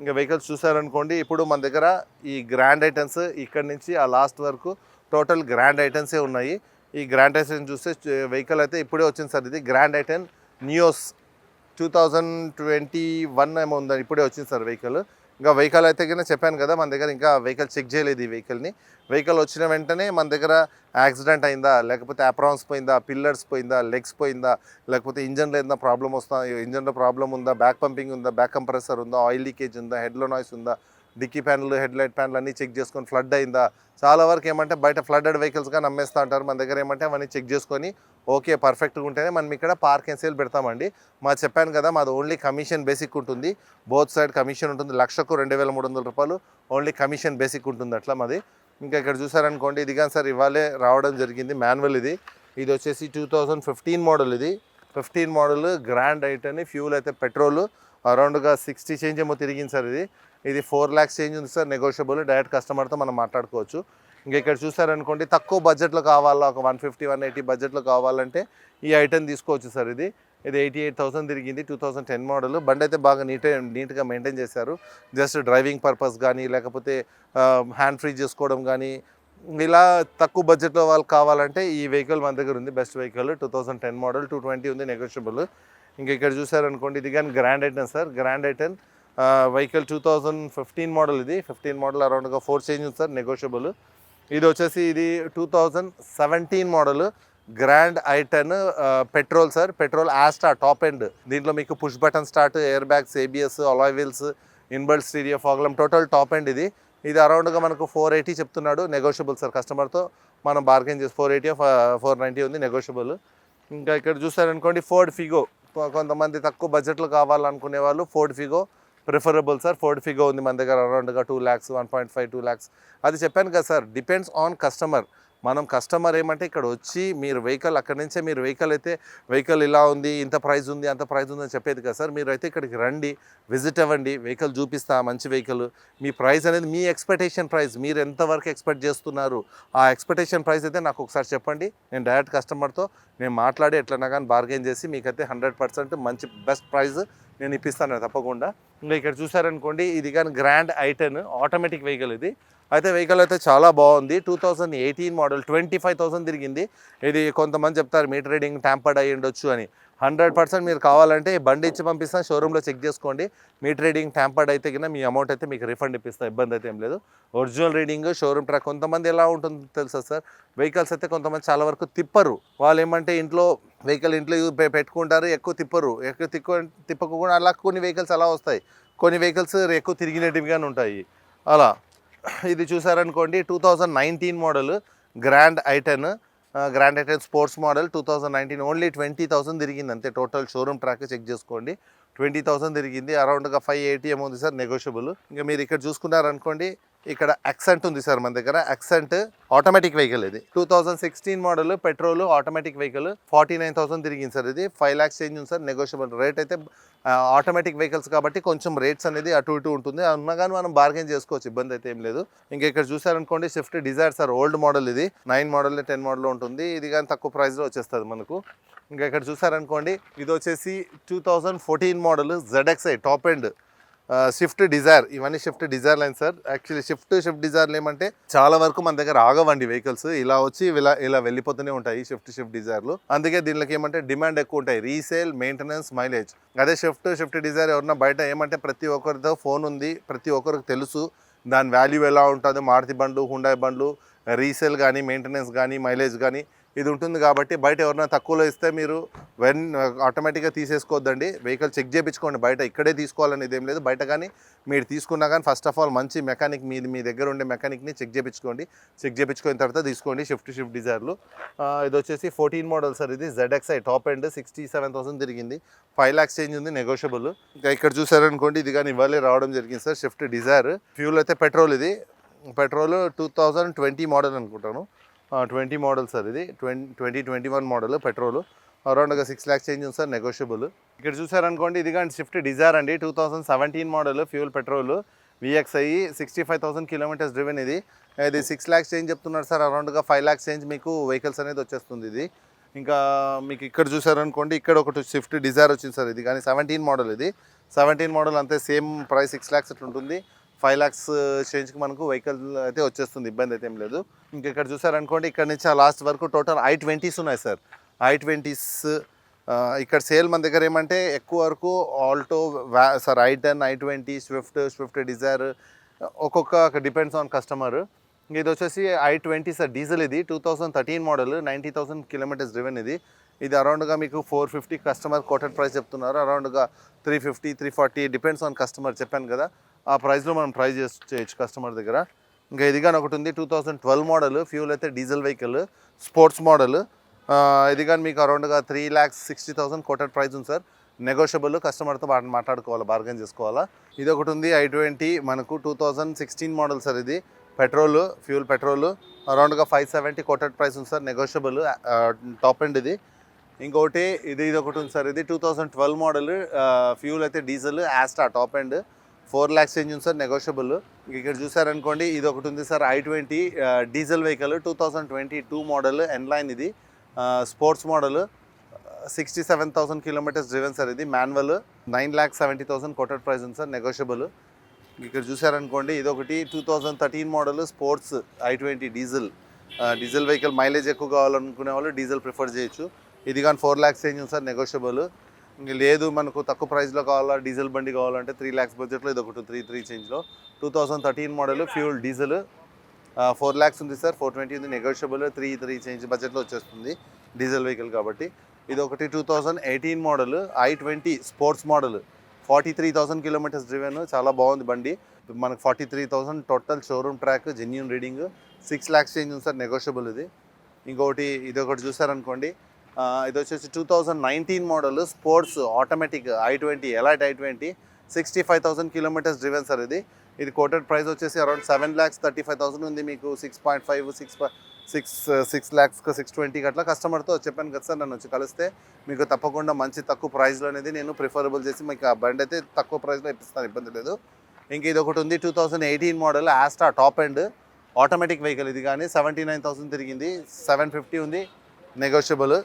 ఇంకా వెహికల్స్ చూసారనుకోండి, ఇప్పుడు మన దగ్గర ఈ గ్రాండ్ ఐటమ్స్ ఇక్కడ నుంచి ఆ లాస్ట్ వరకు టోటల్ గ్రాండ్ ఐటమ్సే ఉన్నాయి. ఈ గ్రాండ్ ఐటమ్స్ చూస్తే వెహికల్ అయితే ఇప్పుడే వచ్చింది సార్. ఇది గ్రాండ్ ఐటమ్ నియోస్ 2021 ఏమో ఉందని ఇప్పుడే వచ్చింది సార్ వెహికల్. ఇంకా వెహికల్ అయితే కన్నా చెప్పాను కదా, మన దగ్గర ఇంకా వెహికల్ చెక్ చేయలేదు ఈ వెహికల్ని. వెహికల్ వచ్చిన వెంటనే మన దగ్గర యాక్సిడెంట్ అయిందా, లేకపోతే అప్రాన్స్ పోయిందా, పిల్లర్స్ పోయిందా, లెగ్స్ పోయిందా, లేకపోతే ఇంజన్లో ఏదైనా ప్రాబ్లమ్ వస్తుందా, ఇంజన్లో ప్రాబ్లమ్ ఉందా, బ్యాక్ పంపింగ్ ఉందా, బ్యాక్ కంప్రెసర్ ఉందా, ఆయిల్ లీకేజ్ ఉందా, హెడ్లో నాయిస్ ఉందా, dickey panel, headlight panel అన్నీ చెక్ చేసుకొని ఫ్లడ్ అయిందా. చాలా వరకు ఏమంటే బయట ఫ్లడెడ్ వెహికల్స్గా నమ్మేస్తూ ఉంటారు. మన దగ్గర ఏమంటే అవన్నీ చెక్ చేసుకొని ఓకే పర్ఫెక్ట్గా ఉంటేనే మనం ఇక్కడ పార్క్ అండ్ సేల్ పెడతామండి. చెప్పాను కదా, మాది ఓన్లీ కమిషన్ బేసిక్ ఉంటుంది. బోత్ సైడ్ కమిషన్ ఉంటుంది. 1,00,000కు 2,300 రూపాయలు ఓన్లీ కమిషన్ బేసిక్ ఉంటుంది అట్లా మాది. ఇంకా ఇక్కడ చూసారనుకోండి, ఇది కానీ సార్ ఇవాళే రావడం జరిగింది మాన్యువల్. ఇది వచ్చేసి 2015 మోడల్. ఇది 15 మోడల్ గ్రాండ్ ఐటెన్. ఫ్యూల్ అయితే పెట్రోల్ అరౌండ్గా 60 చేంజ్ ఏమో తిరిగింది సార్. ఇది 4 lakhs చేంజ్ ఉంది సార్. నెగోషియబుల్, డైరెక్ట్ కస్టమర్తో మనం మాట్లాడుకోవచ్చు. ఇంకా ఇక్కడ చూసారనుకోండి, తక్కువ బడ్జెట్లో కావాలా, ఒక 150-180 బడ్జెట్లో కావాలంటే ఈ ఐటెం తీసుకోవచ్చు సార్. ఇది 88,000 తిరిగింది. 2010 మోడల్. బండి అయితే బాగా నీట్గా మెయింటైన్ చేశారు. జస్ట్ డ్రైవింగ్ పర్పస్ కానీ, లేకపోతే హ్యాండ్ ఫ్రీ చేసుకోవడం కానీ, ఇలా తక్కువ బడ్జెట్లో వాళ్ళు కావాలంటే ఈ వెహికల్ మన దగ్గర ఉంది. Best vehicle 2010 model. 220 ఉంది నెగోషియబుల్. ఇంకా ఇక్కడ చూసారనుకోండి, ఇది కానీ grand i ten sir. Grand i ten vehicle 2015 model. ఇది 15 మోడల్ అరౌండ్గా 4 చేంజ్ ఉంది సార్, నెగోషియబుల్. ఇది వచ్చేసి 2017 model grand i ten petrol sir. Petrol Asta top end. దీంట్లో మీకు push button start, air bags, ABS, alloy wheels, inbuilt stereo, fog lamp, total top end. ఇది అరౌండ్గా మనకు 480 చెప్తున్నాడు. Negotiable sir. కస్టమర్తో మనం బార్గెన్ చేసి 480 490 ఉంది నెగోషియబుల్. ఇంకా ఇక్కడ చూసారనుకోండి, ఫోర్డ్ ఫిగో. కొంతమంది తక్కువ బడ్జెట్లో కావాలనుకునే వాళ్ళు Ford Figo preferable sir. Ford Figo ఉంది మన దగ్గర అరౌండ్గా 2 lakhs, 1.5, 2 lakhs. అది చెప్పాను కదా సార్, డిపెండ్స్ ఆన్ కస్టమర్. మనం కస్టమర్ ఏమంటే ఇక్కడ వచ్చి మీరు వెహికల్ అక్కడి నుంచే మీరు వెహికల్ ఇలా ఉంది, ఇంత ప్రైస్ ఉంది, అంత ప్రైస్ ఉంది అని చెప్పేది కదా సార్. మీరు అయితే ఇక్కడికి రండి, విజిట్ అవ్వండి, వెహికల్ చూపిస్తా, మంచి వెహికల్. మీ ప్రైస్ అనేది మీ ఎక్స్పెక్టేషన్ ప్రైస్, మీరు ఎంతవరకు ఎక్స్పెక్ట్ చేస్తున్నారు, ఆ ఎక్స్పెక్టేషన్ ప్రైస్ అయితే నాకు ఒకసారి చెప్పండి. నేను డైరెక్ట్ కస్టమర్తో నేను మాట్లాడి ఎట్లన్నా కానీ బార్గెన్ చేసి మీకైతే 100% మంచి బెస్ట్ ప్రైస్ నేను ఇప్పిస్తాను తప్పకుండా. ఇంకా ఇక్కడ చూసారనుకోండి, ఇది కానీ గ్రాండ్ ఐటెన్ ఆటోమేటిక్ వెహికల్. అయితే వెహికల్ అయితే చాలా బాగుంది. 2018 మోడల్. 25,000 తిరిగింది. ఇది కొంతమంది చెప్తారు మీటర్ రీడింగ్ ట్యాంపర్డ్ అయ్యి ఉండొచ్చు అని. 100% మీరు కావాలంటే బండి ఇచ్చి పంపిస్తాను, షోరూంలో చెక్ చేసుకోండి. మీటర్ రీడింగ్ ట్యాంపర్డ్ అయితే కన్నా మీ అమౌంట్ అయితే మీకు రిఫండ్ ఇప్పిస్తాను, ఇబ్బంది అయితే ఏం లేదు. Original reading, showroom track. కొంతమంది ఎలా ఉంటుందో తెలుసా సార్, వెహికల్స్ అయితే కొంతమంది చాలా వరకు తిప్పరు. వాళ్ళు ఏమంటే వెహికల్ ఇంట్లో పెట్టుకుంటారు, ఎక్కువ తిప్పకుండా అలా కొన్ని వెహికల్స్ అలా వస్తాయి. కొన్ని వెహికల్స్ ఎక్కువ తిరిగినట్టుగానే ఉంటాయి అలా. ఇది చూసారనుకోండి, 2019 model grand i ten. Grand i ten sports model 2019. Only 20,000 తిరిగింది అంతే. టోటల్ షోరూమ్ ట్రాక్ చెక్ చేసుకోండి, 20,000 తిరిగింది. అరౌండ్గా 580 ఏమో ఉంది సార్, నెగోషియబుల్. ఇంకా మీరు ఇక్కడ చూసుకున్నారనుకోండి, ఇక్కడ యాక్సెంట్ ఉంది సార్ మన దగ్గర. Accent automatic vehicle. ఇది 2016 మోడల్ పెట్రోల్ ఆటోమేటిక్ వెహికల్. 49,000 తిరిగింది సార్. ఇది 5 lakhs చేంజ్ ఉంది సార్. నెగోషియబుల్ రేట్ అయితే ఆటోమేటిక్ వెహికల్స్ కాబట్టి కొంచెం రేట్స్ అనేది అటు ఇటు ఉంటుంది. ఉన్నా కానీ మనం బార్గెన్ చేసుకోవచ్చు, ఇబ్బంది అయితే ఏం లేదు. ఇంకా ఇక్కడ చూసారనుకోండి, Swift Dzire sir. Old model. ఇది 9 మోడల్ 10 మోడల్ ఉంటుంది. ఇది కానీ తక్కువ ప్రైస్లో వచ్చేస్తుంది మనకు. ఇంకా ఇక్కడ చూసారనుకోండి, ఇది వచ్చేసి 2014 model ZXi top end Swift Dzire. ఇవన్నీ Swift Dzire line sir. Actually Swift డిజైర్లు ఏమంటే చాలా వరకు మన దగ్గర ఆగవండి వెహికల్స్. ఇలా వచ్చి ఇలా వెళ్ళిపోతూనే ఉంటాయి స్విఫ్ట్ డిజైర్లు. అందుకే దీనికి ఏమంటే డిమాండ్ ఎక్కువ ఉంటాయి, రీసేల్, మెయింటెనెన్స్, మైలేజ్. అదే స్విఫ్ట్ డిజైర్ ఎవరన్నా బయట ఏమంటే ప్రతి ఒక్కరితో ఫోన్ ఉంది, ప్రతి ఒక్కరికి తెలుసు దాని వాల్యూ ఎలా ఉంటుందో. మారుతి బండ్లు, హుండాయ్ బండ్లు రీసేల్ కానీ, మెయింటెనెన్స్ కానీ, మైలేజ్ కానీ ఇది ఉంటుంది కాబట్టి బయట ఎవరైనా తక్కువలో ఇస్తే మీరు ఆటోమేటిక్గా తీసేసుకోవద్దండి. వెహికల్ చెక్ చేయించుకోండి. బయట ఇక్కడే తీసుకోవాలని ఇదేం లేదు. బయట కానీ మీరు తీసుకున్నా కానీ ఫస్ట్ ఆఫ్ ఆల్ మంచి మెకానిక్, మీ దగ్గర ఉండే మెకానిక్ని చెక్ చేయించుకోండి. చెక్ చేయించుకున్న తర్వాత తీసుకోండి స్విఫ్ట్ డిజైర్లు. ఇది వచ్చేసి 14 మోడల్ సార్. ఇది ZXi టాప్ ఎండ్. 67,000 తిరిగింది. 5 lakhs చేంజ్ ఉంది, నెగోషియబుల్. ఇంకా ఇక్కడ చూసారనుకోండి, ఇది కానీ ఇవాళే రావడం జరిగింది సార్. స్విఫ్ట్ డిజైర్ ఫ్యూల్ అయితే పెట్రోల్. ఇది పెట్రోల్ 2020 మోడల్ అనుకుంటాను. 20 మోడల్ సార్. ఇది 2021 మోడల్ పెట్రోల్. అరౌండ్గా 6 lakhs చేంజ్ ఉంది సార్, నెగోషియబుల్. ఇక్కడ చూసారనుకోండి, ఇది కానీ స్విఫ్ట్ డిజైర్ అండి. 2017 model fuel petrol VXi. 65,000 kilometres driven. ఇది 6 lakhs చేంజ్ చెప్తున్నారు సార్. అరౌండ్గా 5 lakhs చేంజ్ మీకు వెహికల్స్ అనేది వచ్చేస్తుంది. ఇది ఇంకా మీకు ఇక్కడ చూసారనుకోండి, ఇక్కడ ఒకటి స్విఫ్ట్ డిజైర్ వచ్చింది సార్. ఇది కానీ 17 మోడల్. ఇది 17 మోడల్ అంతే సేమ్ ప్రైస్ 6 lakhs అట్లా ఉంటుంది. 5 lakhs చేంజ్కి మనకు వెహికల్ అయితే వచ్చేస్తుంది, ఇబ్బంది అయితే ఏం లేదు. ఇంక ఇక్కడ చూసారనుకోండి, ఇక్కడ నుంచి ఆ లాస్ట్ వరకు టోటల్ i20s ఉన్నాయి సార్. i20s ఇక్కడ సేల్ మన దగ్గర ఏమంటే ఎక్కువ వరకు Alto sir i10, i20, Swift Dzire ఒక్కొక్క డిపెండ్స్ ఆన్ కస్టమర్. ఇది వచ్చేసి i20 సార్, డీజిల్. ఇది 2013 మోడల్, 90,000 kilometers డ్రివెన్. ఇది అరౌండ్గా మీకు 450 కస్టమర్ కోటెడ్ ప్రైస్ చెప్తున్నారు. అరౌండ్గా 350, 340 డిపెండ్స్ ఆన్ కస్టమర్. చెప్పాను కదా, ఆ ప్రైస్లో మనం ప్రైస్ చేయొచ్చు కస్టమర్ దగ్గర. ఇంకా ఇది కానీ ఒకటి ఉంది 2012 మోడల్, ఫ్యూల్ అయితే డీజిల్ వెహికల్, స్పోర్ట్స్ మోడల్. ఇది కానీ మీకు అరౌండ్గా 3,60,000 కోటెడ్ ప్రైస్ ఉంది సార్. నెగోషియబుల్, కస్టమర్తో మాట్లాడుకోవాలా, బార్గెన్ చేసుకోవాలా. ఇది ఒకటి ఉంది i20 మనకు 2016 మోడల్ సార్. ఇది ఫ్యూల్ పెట్రోల్, అరౌండ్గా 570 కోటెడ్ ప్రైస్ ఉంది సార్. నెగోషియబుల్, టాప్ ఎండ్ ఇది. ఇంకోటి ఇది ఒకటి ఉంది సార్. ఇది 2012 మోడల్, ఫ్యూల్ అయితే diesel, Asta, top end, 4 lakhs change ఉంది సార్. నెగోషియబుల్. ఇక్కడ చూసారనుకోండి, ఇది ఒకటి ఉంది sir i20 diesel vehicle, 2022 model, N line. ఇది sports model, 67,000 kilometers driven sir. ఇది మాన్యువల్, 9,70,000 కోటెడ్ ప్రైస్ ఉంది సార్. నెగోషియబుల్. ఇక్కడ చూసారనుకోండి, ఇది ఒకటి 2013 model, sports i20 diesel vehicle. Mileage ఎక్కువ కావాలనుకునే వాళ్ళు డీజిల్ ప్రిఫర్ చేయొచ్చు. ఇది కానీ 4 lakhs చేంజ్ ఉంది సార్. నెగోషియబుల్. ఇంక లేదు మనకు తక్కువ ప్రైస్లో కావాలా, డీజిల్ బండి కావాలంటే 3 lakhs బడ్జెట్లో ఇది ఒకటి 3 చేంజ్లో 2013 మోడల్, ఫ్యూల్ డీజిల్, 4 lakhs ఉంది సార్. 420 ఉంది. నెగోషియబుల్, 3 చేంజ్ బడ్జెట్లో వచ్చేస్తుంది, డీజిల్ వెహికల్ కాబట్టి. ఇది ఒకటి 2018 model i20 sports model, 43,000 kilometers driven. చాలా బాగుంది బండి. మనకు 43,000 total showroom track, genuine reading, 6 lakhs change ఉంది సార్. నెగోషియబుల్. ఇది ఒకటి చూసారనుకోండి, ఇది వచ్చేసి 2019 model, sports automatic i20 elite i20, 65,000 kilometers driven sir. ఇది కోటెడ్ ప్రైస్ వచ్చేసి అరౌండ్ 7,35,000 ఉంది. మీకు 6.5, 6 lakhs, 620 అట్లా. కస్టమర్తో చెప్పాను కదా సార్, నన్ను వచ్చి కలిస్తే మీకు తప్పకుండా మంచి తక్కువ ప్రైస్లో అనేది నేను ప్రిఫరబుల్ చేసి మీకు ఆ బండి అయితే తక్కువ ప్రైస్లో ఇప్పిస్తాను, ఇబ్బంది లేదు. ఇంక ఇది ఒకటి ఉంది 2018 model, Asta, top end, automatic vehicle. ఇది కానీ 79,000 తిరిగింది, 750 ఉంది. నెగోషియబుల్.